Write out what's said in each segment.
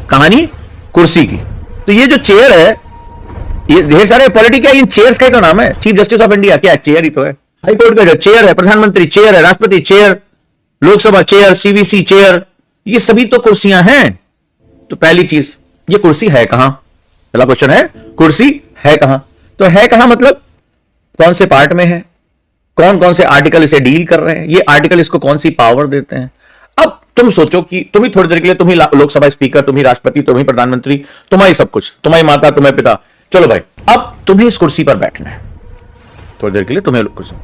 कहानी कुर्सी की। तो ये जो चेयर है, ये ढेर सारे पॉलिटी क्या, इन चेयर्स का नाम है। चीफ जस्टिस ऑफ इंडिया क्या है? चेयर ही तो है। हाई कोर्ट का जो चेयर है, प्रधानमंत्री चेयर है, राष्ट्रपति chair, Lok Sabha chair, CVC chair, ये सभी तो कुर्सियां हैं। तो पहली चीज, ये कुर्सी है कहां? पहला क्वेश्चन है, कुर्सी है कहां? तो है कहां मतलब कौन से पार्ट में है, कौन कौन से आर्टिकल इसे डील कर रहे हैं, ये आर्टिकल इसको कौन सी पावर देते हैं। अब तुम सोचो कि तुम ही थोड़ी देर के लिए, तुम ही लोकसभा स्पीकर, तुम ही राष्ट्रपति, तुम ही प्रधानमंत्री, तुम्हारी सब कुछ, तुम्हारी माता, तुम्हारे पिता, चलो भाई अब तुम्हें इस कुर्सी पर बैठना है थोड़ी देर के लिए, तुम्हें कुर्सी,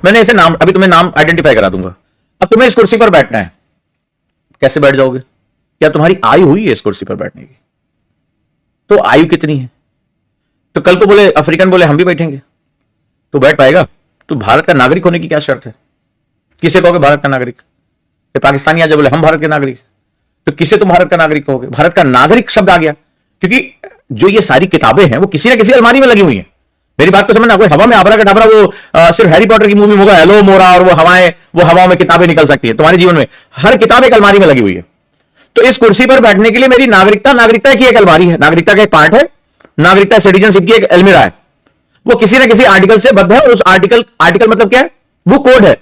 मैंने ऐसे नाम, अभी तुम्हें नाम आइडेंटिफाई करा दूंगा। अब तुम्हें इस कुर्सी पर बैठना है, कैसे बैठ जाओगे? क्या तुम्हारी आयु हुई है इस कुर्सी पर बैठने की? तो आयु कितनी है? तो कल को बोले अफ्रीकन बोले हम भी बैठेंगे, तो बैठ पाएगा? तो भारत का नागरिक होने की क्या शर्त है? किसे कहोगे भारत का नागरिक? पाकिस्तानी आ जाए बोले हम भारत के नागरिक, तो किसे तुम भारत का नागरिक कहोगे? भारत का नागरिक शब्द आ गया, क्योंकि जो ये सारी किताबें हैं वो किसी ना किसी अलमारी में लगी हुई हैं। मेरी बात को समझना, कोई हवा में आबरा का डाबरा, वो सिर्फ हैरी पॉटर की मूवी में होगा हेलो मोरा, और वो हवाओं में किताबें निकल सकती है। तुम्हारे जीवन में हर किताब एक अलमारी में लगी हुई है। तो इस कुर्सी पर बैठने के लिए मेरी नागरिकता की एक अलमारी है, नागरिकता का एक पार्ट है, नागरिकता सिटीजनशिप की एक अलमीरा है, वो किसी ना किसी आर्टिकल से बद्ध है। उस आर्टिकल मतलब क्या है? वो कोड है,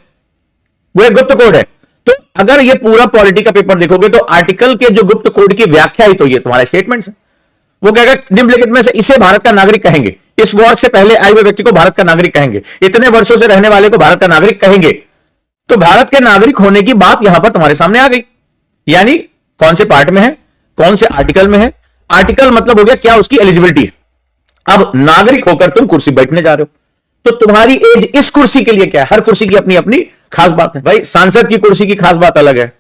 वो एक गुप्त कोड है। तो अगर ये पूरा पॉलिटी का पेपर देखोगे तो आर्टिकल के जो गुप्त कोड की व्याख्या ही तो ये तुम्हारे स्टेटमेंट्स है। वो कहेगा निम्नलिखित में से इसे भारत का नागरिक कहेंगे, इस वर्ष से पहले आए हुए व्यक्ति को भारत का नागरिक कहेंगे, इतने वर्षों से रहने वाले को भारत का नागरिक कहेंगे। तो भारत के नागरिक होने की बात यहां पर तुम्हारे सामने आ गई, यानी कौन से पार्ट में है, कौन से आर्टिकल में है। आर्टिकल मतलब हो गया क्या उसकी एलिजिबिलिटी है। अब नागरिक होकर तुम कुर्सी बैठने जा रहे हो, तो तुम्हारी एज इस कुर्सी के लिए क्या है? हर कुर्सी की अपनी अपनी खास बात है भाई। सांसद की कुर्सी की खास बात अलग है,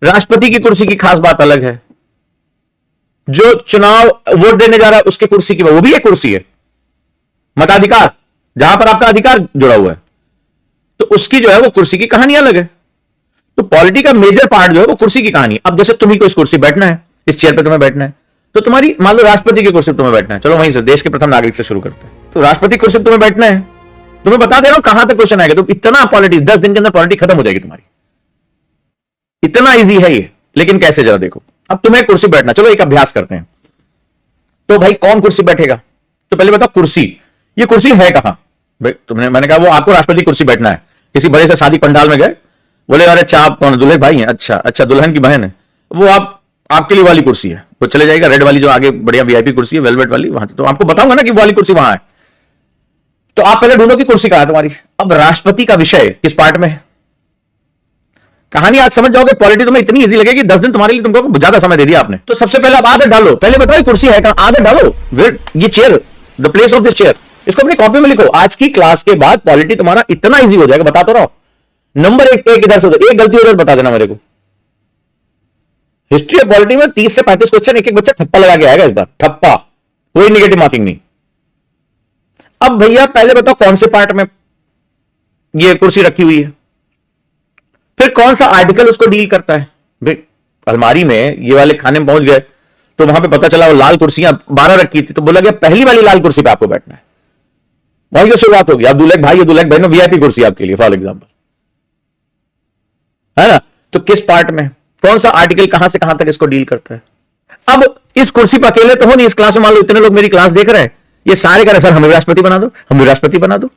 राष्ट्रपति की कुर्सी की खास बात अलग है, जो चुनाव वोट देने जा रहा है उसके कुर्सी की वो भी एक कुर्सी है। मताधिकार, जहां पर आपका अधिकार जुड़ा हुआ है, तो उसकी जो है वो कुर्सी की कहानी अलग है। तो पॉलिटी का मेजर पार्ट जो है वो कुर्सी की कहानी। अब जैसे तुम्ही को इस कुर्सी बैठना है, इस चेयर पे तुम्हें बैठना है, तो तुम्हारी मान लो राष्ट्रपति की कुर्सी पे तुम्हें बैठना है। चलो वहीं से देश के प्रथम नागरिक से शुरू करते हैं। तो राष्ट्रपति कुर्सी पे तुम्हें बैठना है, तुम्हें बता दे रहा हूं कहां तक क्वेश्चन आएगा। तो इतना पॉलिटी 10 दिन के अंदर पॉलिटी खत्म हो जाएगी तुम्हारी, इतना इजी है ये। लेकिन कैसे, जरा देखो। अब तुम्हें कुर्सी बैठना, चलो एक अभ्यास करते हैं। तो भाई कौन कुर्सी बैठेगा? तो पहले बताओ कुर्सी, ये कुर्सी है कहां भाई? मैंने कहा वो आपको राष्ट्रपति कुर्सी बैठना है। किसी बड़े से शादी पंडाल में गए, बोले अरे अच्छा आप कौन? दुल्हन भाई हैं? अच्छा दुल्हन की बहन है, वो आपके लिए वाली कुर्सी है, वो चले जाएगा। रेड वाली जो आगे बढ़िया वीआईपी कुर्सी है, वेलवेट वाली, वहां तो आपको बताऊंगा ना कि वाली कुर्सी वहां है। तो आप पहले ढूंढो कि कुर्सी कहां है तुम्हारी। अब राष्ट्रपति का विषय किस पार्ट में है? कहानी आज समझ जाओगे। पॉलिटी तुम्हें इतनी इजी लगेगी, 10 दिन तुम्हारे लिए, तुमको ज्यादा समय दे दिया आपने। तो सबसे पहले आप आदत डालो, पहले बताओ कुर्सी है कहां, आदत डालो। ये chair, the place of this chair, इसको अपनी कॉपी में लिखो। आज की क्लास के बाद पॉलिटी तुम्हारा इतना इजी हो जाएगा, बता तो रहा। नंबर एक इधर से एक गलती उधर बता देना मेरे को। हिस्ट्री ऑफ पॉलिटी में 30 से 35 क्वेश्चन एक बच्चा ठप्पा लगा के आएगा इस बार, ठप्पा, कोई नेगेटिव मार्किंग नहीं। अब भैया पहले बताओ कौन से पार्ट में ये कुर्सी रखी हुई है, फिर कौन सा आर्टिकल उसको डील करता है। भाई अलमारी में ये वाले खाने में पहुंच गए तो वहां पे पता चला वो लाल कुर्सियां 12 रखी थी, तो बोला गया पहली वाली लाल कुर्सी पे आपको बैठना है। वहीं से शुरुआत होगी। आप दूल्हे भाई, दूल्हे बहन, वीआईपी कुर्सी आपके लिए, फॉर एग्जाम्पल, है ना। तो किस पार्ट में कौन सा आर्टिकल कहां से कहां तक इसको डील करता है। अब इस कुर्सी पर अकेले तो हो नहीं, इस क्लास में मान लो इतने लोग मेरी क्लास देख रहे हैं, ये सारे कह रहे सर हमें राष्ट्रपति बना दो, हमें राष्ट्रपति बना दो।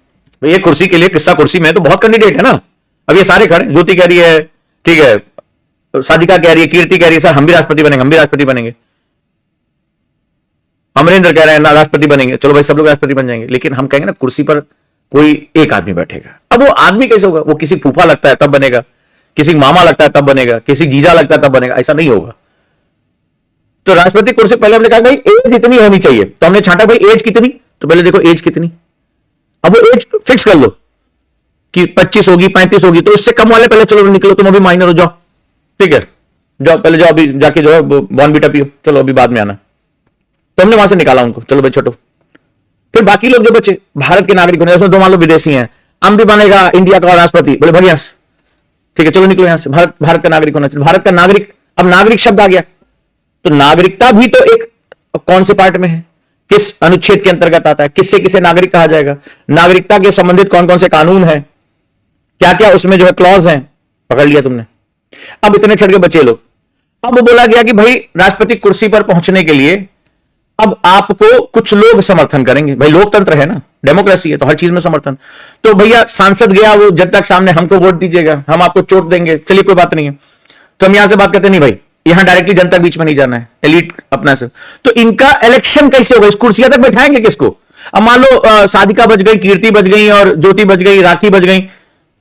ये कुर्सी के लिए, किस्सा कुर्सी में तो बहुत कैंडिडेट है ना। अब ये सारे खड़े, ज्योति कह रही है ठीक है, साधिका कह रही है, कीर्ति कह रही है सर हम भी राष्ट्रपति बनेंगे, हम भी राष्ट्रपति बनेंगे, अमरेंद्र कह रहे हैं ना राष्ट्रपति बनेंगे। चलो भाई सब लोग राष्ट्रपति बन जाएंगे, लेकिन हम कहेंगे ना कुर्सी पर कोई एक आदमी बैठेगा। अब वो आदमी कैसे होगा? वो किसी फूफा लगता है तब बनेगा, किसी मामा लगता है तब बनेगा, किसी जीजा लगता है तब बनेगा, ऐसा नहीं होगा। तो राष्ट्रपति कुर्सी पहले हमने कहा भाई एज इतनी होनी चाहिए, तो हमने छांटा भाई एज कितनी, तो पहले देखो एज कितनी। अब वो एज फिक्स कर लो कि 25 होगी, 35 होगी, तो इससे कम वाले पहले चलो निकलो, तुम अभी माइनर हो जाओ, ठीक है, जाओ पहले जाओ, अभी जाके जो है बॉर्नवीटा पियो, चलो अभी बाद में आना। तो हमने वहां से निकाला उनको, चलो भाई छोटो। फिर बाकी लोग जो बच्चे भारत के नागरिक होने, उसमें 2 मान लो विदेशी हैं, हम भी बनेगा इंडिया का राष्ट्रपति, बोले भैया ठीक है चलो निकलो यहां से, भारत का नागरिक होना चाहिए। भारत का नागरिक, अब नागरिक शब्द आ गया, तो नागरिकता भी तो एक कौन से पार्ट में है, किस अनुच्छेद के अंतर्गत आता है, किससे किसे नागरिक कहा जाएगा, नागरिकता के संबंधित कौन कौन से कानून हैं, क्या क्या उसमें जो है क्लॉज हैं, पकड़ लिया तुमने। अब इतने छड़ के बच्चे लोग, अब बोला गया कि भाई राष्ट्रपति कुर्सी पर पहुंचने के लिए अब आपको कुछ लोग समर्थन करेंगे। भाई लोकतंत्र है ना, डेमोक्रेसी है, तो हर चीज में समर्थन। तो भैया सांसद गया, वो जनता के सामने हमको वोट दीजिएगा, हम आपको चोट देंगे, चलिए कोई बात नहीं है। तो हम यहां से बात करते नहीं भाई, यहां डायरेक्टली जनता के बीच में नहीं जाना है, एलिट अपना से। तो इनका इलेक्शन कैसे होगा? इस कुर्सियां तक बैठाएंगे किसको? अब मान लो साधिका बच गई, कीर्ति बच गई और ज्योति बच गई, राखी बच गई।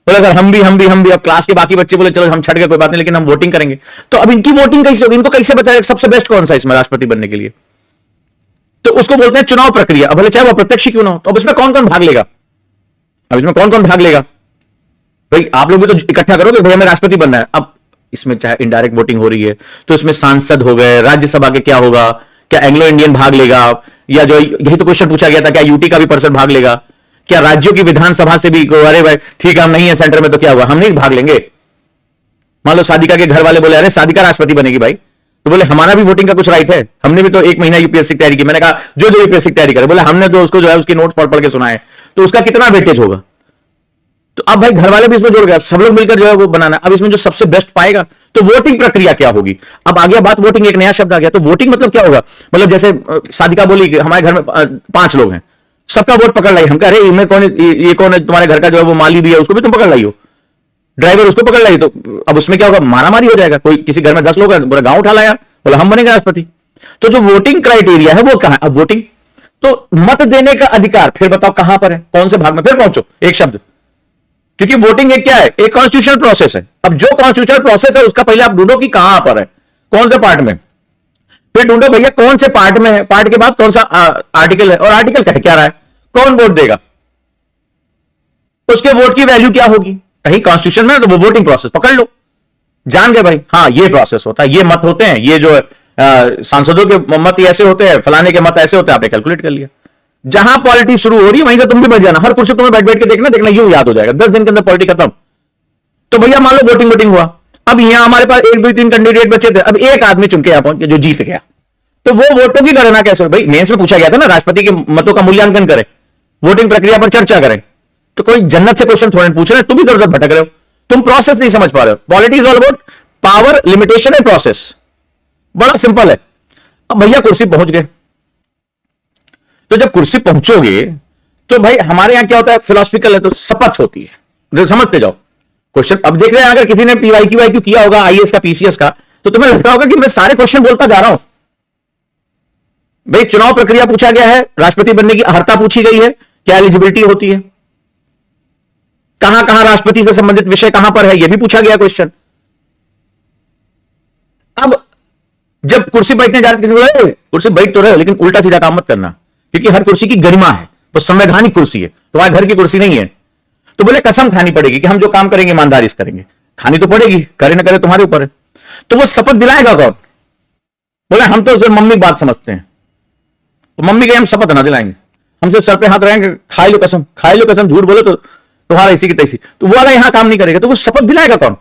बोला सर हम भी। अब क्लास के बाकी बच्चे बोले चलो हम छट गए कोई बात नहीं, लेकिन हम वोटिंग करेंगे। तो अब इनकी वोटिंग कैसे होगी? इनको कैसे बताया सबसे बेस्ट कौन सा इसमें राष्ट्रपति बनने के लिए? तो उसको बोलते हैं चुनाव प्रक्रिया। अब भले चाहे वो प्रत्यक्ष क्यों ना हो, तो अब इसमें कौन कौन भाग लेगा? अब इसमें कौन कौन भाग लेगा? भाई आप लोग भी तो इकट्ठा करोगे, भाई हमें राष्ट्रपति बनना है। अब इसमें चाहे इनडायरेक्ट वोटिंग हो रही है, तो इसमें सांसद हो गए, राज्यसभा के क्या होगा, क्या एंग्लो इंडियन भाग लेगा, या जो यही तो क्वेश्चन पूछा गया था, क्या यूटी का भी पर्सन भाग लेगा, क्या राज्यों की विधानसभा से भी? अरे भाई ठीक है हम नहीं है सेंटर में, तो क्या हुआ, हम नहीं भाग लेंगे। मान लो साधिका के घर वाले बोले अरे साधिका राष्ट्रपति बनेगी भाई, तो बोले हमारा भी वोटिंग का कुछ राइट है, हमने भी तो 1 महीना यूपीएससी की तैयारी की। मैंने कहा जो यूपीएससी की तैयारी करे, बोले हमने तो उसको जो है उसकी नोट्स पढ़ पढ़ के सुनाए, तो उसका कितना वेटेज होगा? तो अब भाई घर वाले भी इसमें जुड़ गए, सब लोग मिलकर जो है वो बनाना। अब इसमें जो सबसे बेस्ट पाएगा, तो वोटिंग प्रक्रिया क्या होगी? अब आ गया बात वोटिंग, एक नया शब्द आ गया। तो वोटिंग मतलब क्या होगा? मतलब जैसे साधिका बोली कि हमारे घर में 5 लोग हैं, सबका वोट पकड़ लाई। हम कह रहे इनमें कौन, ये कौन है तुम्हारे घर का जो है वो माली भी है, उसको भी तुम पकड़ लाई हो, ड्राइवर उसको पकड़ लाई। तो अब उसमें क्या होगा? मारामारी हो जाएगा। कोई किसी घर में 10 लोग हैं, पूरा गांव उठा लाया, बोला हम बनेंगे राष्ट्रपति। तो जो वोटिंग क्राइटेरिया है वो कहां है? अब वोटिंग तो मत देने का अधिकार, फिर बताओ कहां पर है, कौन से भाग में? फिर पहुंचो एक शब्द, क्योंकि वोटिंग एक क्या है? एक कॉन्स्टिट्यूशनल प्रोसेस है। अब जो कॉन्स्टिट्यूशनल प्रोसेस है उसका पहले आप ढूंढो कि कहां पर है, कौन से पार्ट में। फिर ढूंढो भैया कौन से पार्ट में है, पार्ट के बाद कौन सा आर्टिकल है, और आर्टिकल कह क्या रहा है, कौन वोट देगा, उसके वोट की वैल्यू क्या होगी। कहीं कॉन्स्टिट्यूशन में तो वो वोटिंग प्रोसेस पकड़ लो, जान गए भाई हाँ ये प्रोसेस होता है, ये मत होते हैं, ये जो सांसदों के मत ऐसे होते हैं, फलाने के मत ऐसे होते हैं, आपने कैलकुलेट कर लिया। जहां पॉलिटिक्स शुरू हो रही है वहीं से तुम भी बैठ जाना, हर कुर्सी तुम्हें बैठ बैठ के देखना यूं याद हो जाएगा, 10 दिन के अंदर पॉलिटिक्स खत्म। तो भैया मान लो वोटिंग हुआ, अब यहां हमारे पास 1 2 3 कैंडिडेट बचे थे, अब एक आदमी चुन के यहां पहुंच गया जो जीत गया। तो वो वोटों की गणना कैसे? भाई मेंस में पूछा गया था ना, राष्ट्रपति के मतों का मूल्यांकन करें, वोटिंग प्रक्रिया पर चर्चा करें। तो कोई जन्नत से क्वेश्चन थोड़े पूछ रहे हैं, तुम भी इधर भटक रहे हो, तुम प्रोसेस नहीं समझ पा रहे हो। Politics all about power, limitation and process, बड़ा सिंपल है। अब भैया कुर्सी पहुंच गए, तो जब कुर्सी पहुंचोगे तो भाई हमारे यहां क्या होता है, फिलोसफिकल है तो शपथ होती है, समझते जाओ क्वेश्चन। अब देख रहे हैं अगर किसी ने पीवाईक्यू किया होगा आईएएस का, पीसीएस का, तो तुम्हें लगता होगा कि मैं सारे क्वेश्चन बोलता जा रहा हूं। भाई चुनाव प्रक्रिया पूछा गया है, राष्ट्रपति बनने की अर्हता पूछी गई है, क्या एलिजिबिलिटी होती है, कहां कहां राष्ट्रपति से संबंधित विषय कहां पर है, यह भी पूछा गया क्वेश्चन। अब जब कुर्सी बैठने जा रहे किसी को कुर्सी बैठ तो रहे, लेकिन उल्टा सीधा काम मत करना, क्योंकि हर कुर्सी की गरिमा है, वो संवैधानिक कुर्सी है, तुम्हारे घर की कुर्सी नहीं है। तो बोले कसम खानी पड़ेगी कि हम जो काम करेंगे ईमानदारी से करेंगे, खानी तो पड़ेगी, करे ना करे तुम्हारे ऊपर है। तो वो शपथ दिलाएगा कौन? बोले हम तो सिर्फ मम्मी बात समझते हैं, तो मम्मी के हम शपथ ना दिलाएंगे, हम सिर्फ सर पे हाथ रहेंगे, खाई लो कसम, झूठ बोले तो तुम्हारा इसी की तैसी, तो वो वाला यहां काम नहीं करेगा। तो वो शपथ दिलाएगा कौन?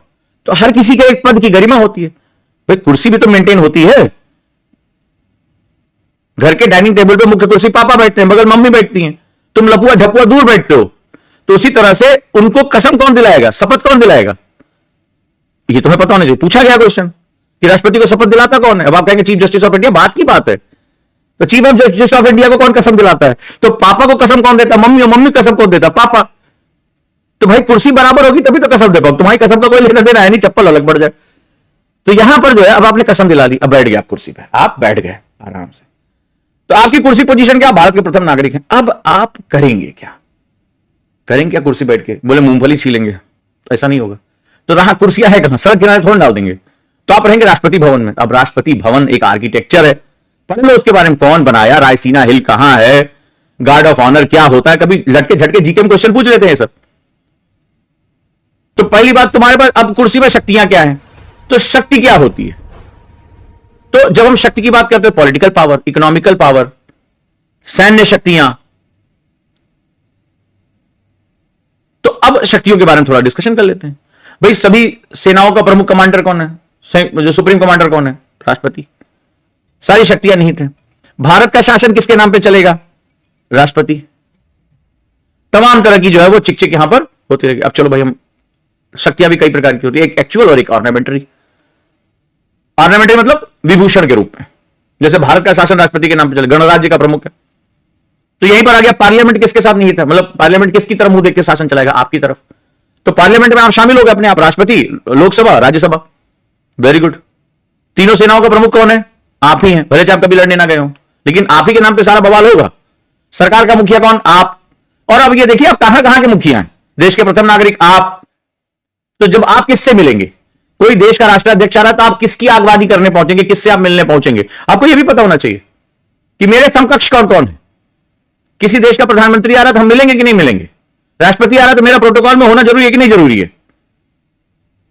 तो हर किसी के एक पद की गरिमा होती है, भाई कुर्सी भी तो मेंटेन होती है। घर के डाइनिंग टेबल पे मुख्य कुर्सी पापा बैठते हैं, बगल मम्मी बैठती हैं, तुम लपुआ झपुआ दूर बैठते हो। तो उसी तरह से उनको कसम कौन दिलाएगा, शपथ कौन दिलाएगा, ये तुम्हें पता होना चाहिए। पूछा गया क्वेश्चन कि राष्ट्रपति को शपथ दिलाता कौन है? अब आप कहेंगे चीफ जस्टिस ऑफ इंडिया, बात की बात है, तो chief of justice of India को कौन कसम दिलाता है? तो पापा को कसम कौन देता? मम्मी, और मम्मी कसम कौन देता? पापा। तो भाई कुर्सी बराबर होगी तभी तो कसम दे पाओ, तुम्हारी कसम का कोई लेना देना है नहीं, चप्पल अलग बढ़ जाए। तो यहां पर जो है अब आपने कसम दिला दी, अब बैठ गए आप कुर्सी पे, आप बैठ गए आराम से, तो आपकी कुर्सी पोजीशन क्या? भारत के प्रथम नागरिक हैं। अब आप करेंगे क्या कुर्सी बैठ के? बोले मूंगफली छीलेंगे, तो ऐसा नहीं होगा। तो रहा कुर्सियां है कहां? सड़क किनारे थोड़ा डाल देंगे, तो आप रहेंगे राष्ट्रपति भवन में। अब राष्ट्रपति भवन एक आर्किटेक्चर है, पढ़ लो उसके बारे में, कौन बनाया, रायसीना हिल कहां है, गार्ड ऑफ ऑनर क्या होता है, कभी लटके झटके जीके में क्वेश्चन पूछ लेते हैं सब। तो पहली बात तुम्हारे पास अब कुर्सी में शक्तियां क्या है, तो शक्ति क्या होती है? तो जब हम शक्ति की बात करते हैं, पॉलिटिकल पावर, इकोनॉमिकल पावर, सैन्य शक्तियां, तो अब शक्तियों के बारे में थोड़ा डिस्कशन कर लेते हैं। भाई सभी सेनाओं का प्रमुख कमांडर कौन है? जो सुप्रीम कमांडर कौन है? राष्ट्रपति। सारी शक्तियां निहित हैं। भारत का शासन किसके नाम पे चलेगा? राष्ट्रपति। तमाम तरह की जो है वो चिक चिक यहां पर होती रहेगी। अब चलो भाई, हम शक्तियां भी कई प्रकार की होती है, एक एक्चुअल और एक ऑर्नामेंटरी। पार्लियामेंट्री मतलब विभूषण के रूप में, जैसे भारत का शासन राष्ट्रपति के नाम पर चले, गणराज्य का प्रमुख है। तो यहीं पर आ गया पार्लियामेंट किसके साथ नहीं था, मतलब पार्लियामेंट किसकी तरफ मुंह देख के शासन चलाएगा, आपकी तरफ। तो पार्लियामेंट में आप शामिल हो गए अपने आप, राष्ट्रपति, लोकसभा, राज्यसभा, वेरी गुड। तीनों सेनाओं का प्रमुख कौन है, आप ही हैं, भले चाहे आप कभी लड़ने ना गए हो, लेकिन आप ही के नाम पे सारा बवाल होगा। सरकार का मुखिया कौन, आप। और अब ये देखिए आप कहां कहां के मुखिया हैं, देश के प्रथम नागरिक आप। तो जब आप किससे मिलेंगे, कोई देश का राष्ट्राध्यक्ष आ रहा है तो आप किसकी आगवानी करने पहुंचेंगे, किससे आप मिलने पहुंचेंगे, आपको यह भी पता होना चाहिए कि मेरे समकक्ष कौन कौन है। किसी देश का प्रधानमंत्री आ रहा है तो हम मिलेंगे कि नहीं मिलेंगे, राष्ट्रपति आ रहा है तो मेरा प्रोटोकॉल में होना जरूरी है कि नहीं जरूरी है।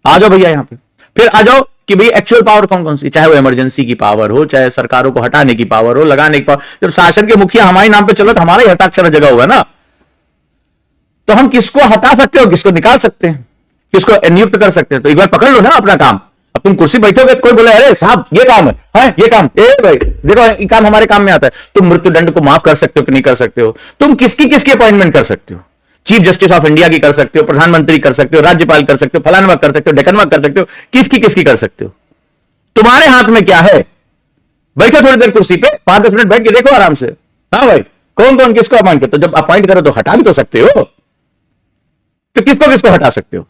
आ जाओ भैया यहां पे, फिर आ जाओ कि भाई एक्चुअल पावर कौन कौन सी, चाहे वो इमरजेंसी की पावर हो, चाहे सरकारों को हटाने की पावर हो, लगाने की पावर। जब शासन के मुखिया हमारे नाम पे चलो तो हमारा ही हस्ताक्षर जगह होगा ना। तो हम किसको हटा सकते हो, किसको निकाल सकते हैं, किसको नियुक्त कर सकते हैं। तो एक बार पकड़ लो ना अपना काम। अब तुम कुर्सी बैठोगे तो कोई बोले अरे साहब ये काम है, हाँ ये काम, ए भाई देखो ये काम हमारे काम में आता है। तुम मृत्युदंड को माफ कर सकते हो कि नहीं कर सकते हो, तुम किसकी किसकी अपॉइंटमेंट कर सकते हो, चीफ जस्टिस ऑफ इंडिया की कर सकते हो, प्रधानमंत्री कर सकते हो, राज्यपाल कर सकते हो, फलानवा कर सकते हो, डेकनवा कर सकते हो, किसकी किसकी कर सकते हो। तुम्हारे हाथ में क्या है, बैठो थोड़ी देर कुर्सी पे, 5-10 मिनट बैठ के देखो आराम से, हाँ भाई कौन कौन किसको अपॉइंट करते हो। जब अपॉइंट करो तो हटा भी तो सकते हो, तो किसको किसको हटा सकते हो,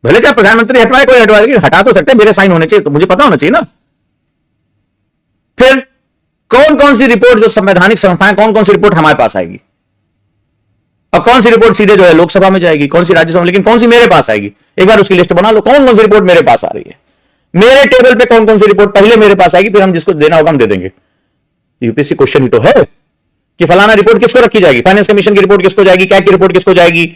भले चाहे प्रधानमंत्री हटवाए कोई हटवाए, लेकिन हटा तो सकते हैं, मेरे साइन होने चाहिए, तो मुझे पता होना चाहिए ना। फिर कौन कौन सी रिपोर्ट, जो संवैधानिक संस्थाएं, कौन कौन सी रिपोर्ट हमारे पास आएगी, और कौन सी रिपोर्ट सीधे जो है लोकसभा में जाएगी, कौन सी राज्यसभा में, लेकिन कौन सी मेरे पास आएगी। एक बार उसकी लिस्ट बना लो, कौन कौन सी रिपोर्ट मेरे पास आ रही है, मेरे टेबल पे कौन कौन सी रिपोर्ट पहले मेरे पास आएगी, फिर हम जिसको देना होगा हम दे देंगे। यूपीएससी क्वेश्चन ही तो है कि फलाना रिपोर्ट किसको रखी जाएगी, फाइनेंस कमीशन की रिपोर्ट किसको जाएगी, कैग की रिपोर्ट किसको जाएगी।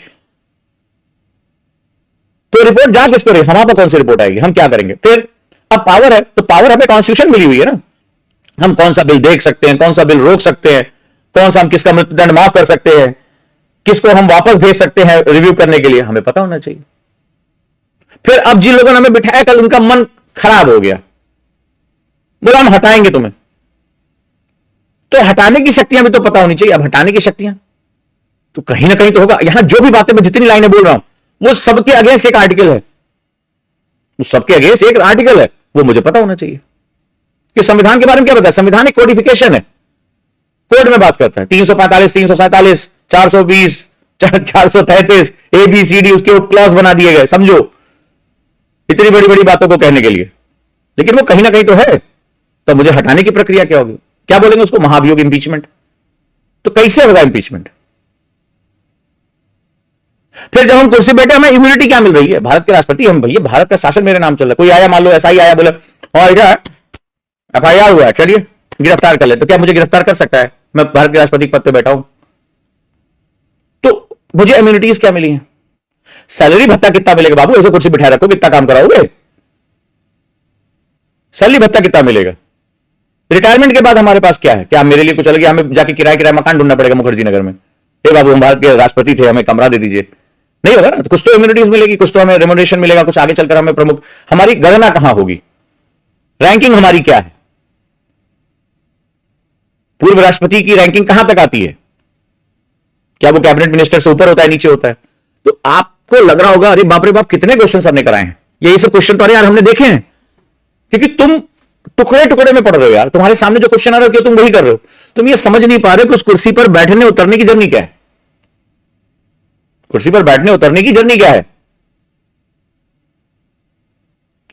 तो रिपोर्ट जा किसको रही, हमारे पास कौन सी रिपोर्ट आएगी, हम क्या करेंगे। फिर अब पावर है, तो पावर हमें कॉन्स्टिट्यूशन मिली हुई है ना, हम कौन सा बिल देख सकते हैं, कौन सा बिल रोक सकते हैं, कौन सा हम किसका मृत्युदंड माफ कर सकते हैं, किसको हम वापस भेज सकते हैं रिव्यू करने के लिए, हमें पता होना चाहिए। फिर अब जिन लोगों ने हमें बिठाया, कल उनका मन खराब हो गया, बोला हम हटाएंगे तुम्हें, तो हटाने की शक्तियां भी तो पता होनी चाहिए। अब हटाने की शक्तियां तो कहीं ना कहीं तो होगा। यहां जो भी बातें मैं जितनी लाइनें बोल रहा हूं वो सबके अगेंस्ट एक आर्टिकल है, वो सबके अगेंस्ट एक आर्टिकल है, वो मुझे पता होना चाहिए कि संविधान के बारे में क्या बताया। संविधान एक कोडिफिकेशन है, कोड में बात करता है, 345, 347, 420, 433 ABCD, उसके क्लॉज बना दिए गए, समझो इतनी बड़ी बड़ी बातों को कहने के लिए, लेकिन वो कहीं ना कहीं तो है। तो मुझे हटाने की प्रक्रिया क्या होगी, क्या बोलेंगे उसको, महाभियोग, इंपीचमेंट। तो कैसे होगा इंपीचमेंट। फिर जब हम कुर्सी बैठे, हमें इम्यूनिटी क्या मिल रही है, भारत के राष्ट्रपति हम, भैया भारत का शासन मेरे नाम चल रहा है। कोई आया, मान लो ऐसा ही आया, बोले और क्या FIR हुआ है, चलिए गिरफ्तार कर ले, तो क्या मुझे गिरफ्तार कर सकता है, मैं भारत के राष्ट्रपति पद पे बैठा हूं। तो मुझे इम्यूनिटीज क्या मिली है, सैलरी भत्ता कितना मिलेगा, बाबू ऐसे कुर्सी बिठाए रखो, कितना काम कराओगे, सैलरी भत्ता कितना मिलेगा। रिटायरमेंट के बाद हमारे पास क्या है, क्या मेरे लिए कुछ अलग, हमें जाके किराया मकान ढूंढना पड़ेगा मुखर्जी नगर में, हे बाबू हम भारत के राष्ट्रपति थे, हमें कमरा दे दीजिए, नहीं होगा ना। तो कुछ तो इम्यूनिटीज मिलेगी, कुछ तो हमें रेम्युनरेशन मिलेगा, कुछ आगे चलकर हमें प्रमुख, हमारी गणना कहां होगी, रैंकिंग हमारी क्या है, पूर्व राष्ट्रपति की रैंकिंग कहां तक आती है, क्या वो कैबिनेट मिनिस्टर से ऊपर होता है, नीचे होता है। तो आपको लग रहा होगा अरे बाप रे बाप कितने क्वेश्चन हमने कराए हैं, यही सब क्वेश्चन तो अरे यार हमने देखे हैं, क्योंकि तुम टुकड़े टुकड़े में पढ़ रहे हो यार, तुम्हारे सामने जो क्वेश्चन आ रहा है तुम वही कर रहे हो, तुम ये समझ नहीं पा रहे कि उस कुर्सी पर बैठने उतरने की जर्नी क्या है, कुर्सी पर बैठने उतरने की जर्नी क्या है।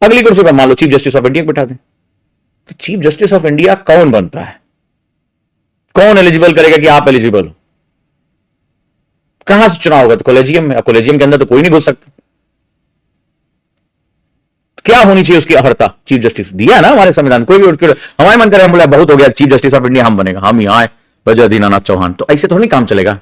अगली कुर्सी पर मान लो चीफ जस्टिस ऑफ इंडिया बिठा दें, तो चीफ जस्टिस ऑफ इंडिया कौन बनता है, कौन एलिजिबल करेगा कि आप एलिजिबल हो, कहां से चुनाव होगा, तो कॉलेजियम में, कॉलेजियम के अंदर तो कोई नहीं घुस सकता। क्या होनी चाहिए उसकी अर्हता, चीफ जस्टिस दिया ना हमारे संविधान, कोई भी हमारे मन करे हम बोला बहुत हो गया चीफ जस्टिस ऑफ इंडिया हम बनेगा, हम ही आए वजह दीनानाथ चौहान, तो ऐसे तो नहीं काम चलेगा।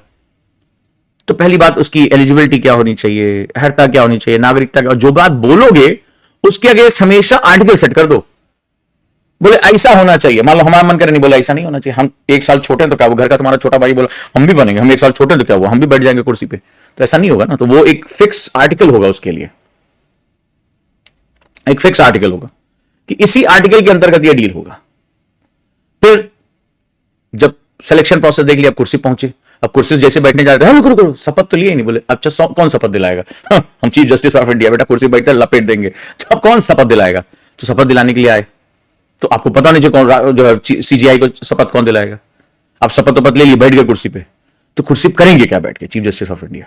तो पहली बात उसकी एलिजिबिलिटी क्या होनी चाहिए, अर्हता क्या होनी चाहिए, नागरिकता क्या, जो बात बोलोगे उसके अगेंस्ट हमेशा आर्टिकल सेट कर दो, बोले ऐसा होना चाहिए। मान लो हमारा मन करे नहीं, बोला ऐसा नहीं होना चाहिए, हम 1 साल छोटे हैं तो क्या वो घर का तुम्हारा छोटा भाई बोला हम भी बनेंगे, हम 1 साल छोटे तो क्या वो हम भी बैठ जाएंगे कुर्सी पे, तो ऐसा नहीं होगा ना। तो वो एक फिक्स आर्टिकल होगा, उसके लिए एक फिक्स आर्टिकल होगा कि इसी आर्टिकल के अंतर्गत ये डील होगा। फिर जब सिलेक्शन प्रोसेस देख लिया, अब कुर्सी पहुंचे, अब कुर्सी जैसे बैठने जा रहे हैं, रुको शपथ तो लिए ही नहीं, बोले अच्छा कौन शपथ दिलाएगा हम चीफ जस्टिस ऑफ इंडिया, बेटा कुर्सी बैठते लपेट देंगे, तो अब कौन शपथ दिलाएगा, तो शपथ दिलाने के लिए आए, तो आपको पता नहीं कौन जो है सीजीआई को शपथ कौन दिलाएगा। आप शपथ वपथ ले ली, बैठ गए कुर्सी पे, तो कुर्सी पे करेंगे क्या बैठ के चीफ जस्टिस ऑफ इंडिया?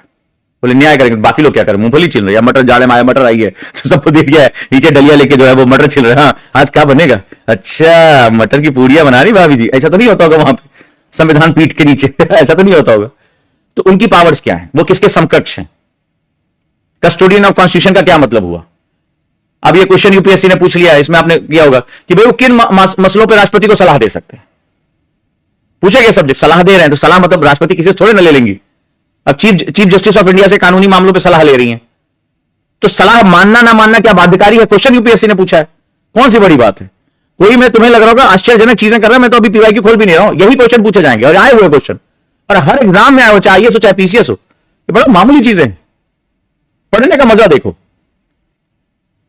बोले न्याय करेंगे, बाकी लोग क्या करें, मूंगफली छिल रहे हैं, मटर जाड़े में आया मटर आई है तो सबको दे दिया है, नीचे डलिया लेके जो है वो मटर छिल रहे हैं। हाँ आज क्या बनेगा, अच्छा मटर की पूड़ियां बना रही भाभी जी, ऐसा तो नहीं होता होगा वहां पे संविधान पीठ के नीचे ऐसा तो नहीं होता होगा। तो उनकी पावर्स क्या है, वो किसके समकक्ष हैं? कस्टोडियन ऑफ कॉन्स्टिट्यूशन का क्या मतलब हुआ? अब ये क्वेश्चन यूपीएससी ने पूछ लिया है, इसमें आपने किया होगा कि भाई वो किन मसलों पर राष्ट्रपति को सलाह दे सकते हैं, पूछेगा सब्जेक्ट, सलाह दे रहे हैं तो सलाह मतलब राष्ट्रपति किसी से थोड़े ना ले लेंगी। अब चीफ जस्टिस ऑफ इंडिया से कानूनी मामलों पे सलाह ले रही हैं, तो सलाह मानना ना मानना क्या बाध्यकारी है? क्वेश्चन यूपीएससी ने पूछा है, कौन सी बड़ी बात है? कोई मैं तुम्हें लग रहा होगा आश्चर्यजनक चीजें कर रहा हूं, मैं तो अभी पीवाईक्यू खोल भी नहीं रहा हूं, यही क्वेश्चन पूछे जाएंगे और आए हुए क्वेश्चन, और हर एग्जाम में आए हो, चाहे आईएएस हो चाहे पीसीएस हो, ये बड़ा मामूली चीजें हैं, पढ़ने का मजा देखो।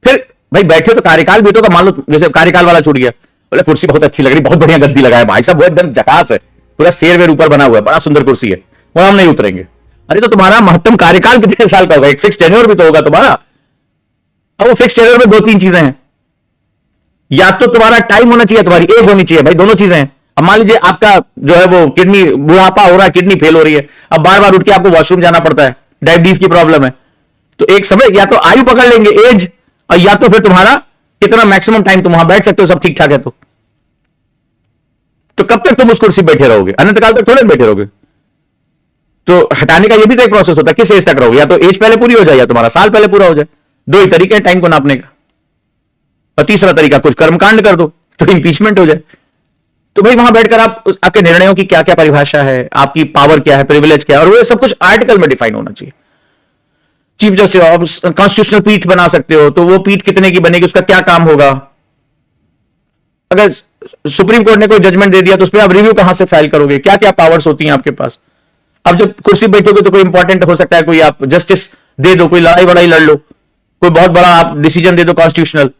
फिर भाई बैठे तो कार्यकाल भी तो मान लो जैसे कार्यकाल वाला छूट गया, बोले कुर्सी बहुत अच्छी लग रही, बहुत बढ़िया गद्दी लगाया भाई साहब, वो एकदम झकास है, पूरा शेर वेर ऊपर बना हुआ है, बड़ा सुंदर कुर्सी है, वहां हम नहीं उतरेंगे। अरे तो तुम्हारा महत्तम कार्यकाल कितने साल का होगा? एक फिक्स टेन्योर भी तो होगा तुम्हारा। अब वो फिक्स टेन्योर में दो तीन चीजें हैं, या तो तुम्हारा टाइम होना चाहिए, तुम्हारी एज होनी चाहिए, भाई दोनों चीजें हैं। अब मान लीजिए आपका जो है वो किडनी बुढ़ापा हो रहा है, किडनी फेल हो रही है, अब बार बार उठ के आपको वॉशरूम जाना पड़ता है, डायबिटीज की प्रॉब्लम है, तो एक समय या तो आयु पकड़ लेंगे एज, और या तो फिर तुम्हारा कितना मैक्सिमम टाइम तुम वहां बैठ सकते हो, सब ठीक ठाक है तो कब तक तुम उस कुर्सी बैठे रहोगे? अनंत काल तक थोड़े बैठे रहोगे। तो हटाने का ये भी तो एक प्रोसेस होता है, किस एज तक रहोगे? या तो एज पहले पूरी हो जाए या तुम्हारा साल पहले पूरा हो जाए, दो ही तरीके हैं टाइम को नापने का। और तीसरा तरीका कुछ कर्मकांड कर दो तो इंपीचमेंट हो जाए। तो भाई वहां बैठकर आप आपके निर्णयों की क्या क्या परिभाषा है, आपकी पावर क्या है, प्रिविलेज क्या है, और वो सब कुछ आर्टिकल में डिफाइन होना चाहिए। चीफ जस्टिस आप कॉन्स्टिट्यूशनल पीठ बना सकते हो, तो वो पीठ कितने की बनेगी, उसका क्या काम होगा? अगर सुप्रीम कोर्ट ने कोई जजमेंट दे दिया तो उस पर आप रिव्यू कहां से फाइल करोगे, क्या क्या पावर्स होती हैं आपके पास? अब जब कुर्सी बैठोगे तो कोई इंपॉर्टेंट हो सकता है, कोई आप जस्टिस दे दो, कोई लड़ाई वड़ाई लड़ लो, कोई बहुत बड़ा आप डिसीजन दे दो कॉन्स्टिट्यूशनल,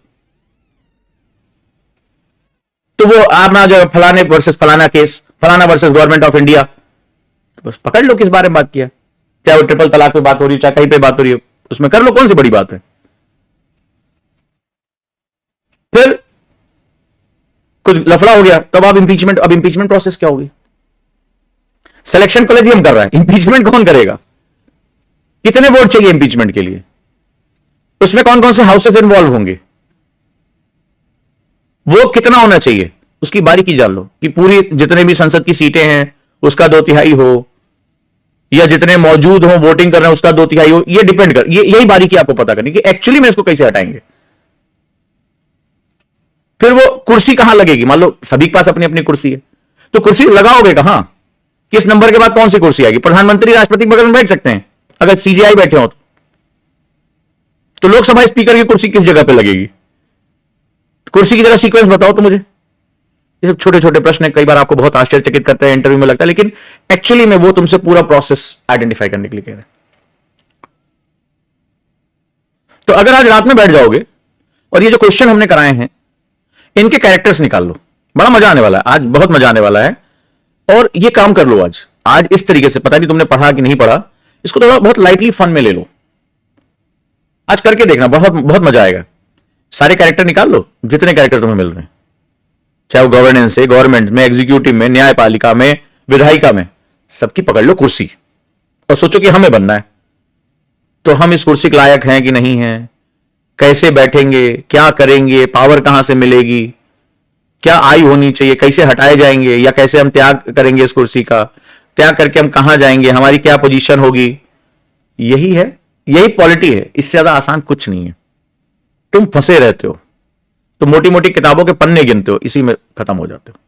तो वो आप ना जो फलाने वर्सेस फलाना केस, फलाना वर्सेस गवर्नमेंट ऑफ इंडिया, तो बस पकड़ लो किस बारे में बात किया, चाहे वो ट्रिपल तलाक पे बात हो रही है, चाहे कहीं पे बात हो रही है, उसमें कर लो, कौन सी बड़ी बात है? फिर कुछ लफड़ा हो गया तब आप इंपीचमेंट, अब इंपीचमेंट प्रोसेस क्या होगी? सिलेक्शन कॉलेजियम कर रहा है, इंपीचमेंट कौन करेगा? कितने वोट चाहिए इंपीचमेंट के लिए? उसमें कौन कौन से हाउसेस इन्वॉल्व होंगे, वो कितना होना चाहिए, उसकी बारीकी जान लो कि पूरी जितने भी संसद की सीटें हैं उसका 2/3 हो, या जितने मौजूद हो वोटिंग कर रहे हैं उसका 2/3 हो, ये डिपेंड कर, यही बारीकी आपको पता करनी कि एक्चुअली में इसको कैसे हटाएंगे। फिर वो कुर्सी कहां लगेगी? मान लो सभी के पास अपनी अपनी कुर्सी है, तो कुर्सी लगाओगे कहां, किस नंबर के बाद कौन सी कुर्सी आएगी? प्रधानमंत्री राष्ट्रपति के बगल में बैठ सकते हैं अगर सीजीआई बैठे हो तो लोकसभा स्पीकर की कुर्सी किस जगह पे लगेगी? कुर्सी की जगह सीक्वेंस बताओ तो मुझे। ये सब छोटे छोटे प्रश्न कई बार आपको बहुत आश्चर्यचकित करते हैं, इंटरव्यू में लगता है, लेकिन एक्चुअली में वो तुमसे पूरा प्रोसेस आइडेंटिफाई करने के लिए कह रहे हैं। तो अगर आज रात में बैठ जाओगे और ये जो क्वेश्चन हमने कराए हैं इनके कैरेक्टर्स निकाल लो, बड़ा मजा आने वाला है, आज बहुत मजा आने वाला है। और ये काम कर लो आज इस तरीके से, पता नहीं तुमने पढ़ा कि नहीं पढ़ा, इसको थोड़ा बहुत लाइटली फन में ले लो, आज करके देखना, बहुत बहुत मजा आएगा। सारे कैरेक्टर निकाल लो जितने कैरेक्टर तुम्हें मिल रहे हैं, चाहे वो गवर्नेंस है, गवर्नमेंट में, एग्जीक्यूटिव में, न्यायपालिका में, विधायिका में, सबकी पकड़ लो कुर्सी और सोचो कि हमें बनना है तो हम इस कुर्सी के लायक हैं कि नहीं हैं, कैसे बैठेंगे, क्या करेंगे, पावर कहां से मिलेगी, क्या आयु होनी चाहिए, कैसे हटाए जाएंगे, या कैसे हम त्याग करेंगे इस कुर्सी का, त्याग करके हम कहां जाएंगे, हमारी क्या पोजीशन होगी। यही है, यही पॉलिटी है, इससे ज्यादा आसान कुछ नहीं है। तुम फंसे रहते हो तो मोटी मोटी किताबों के पन्ने गिनते हो, इसी में खत्म हो जाते हो।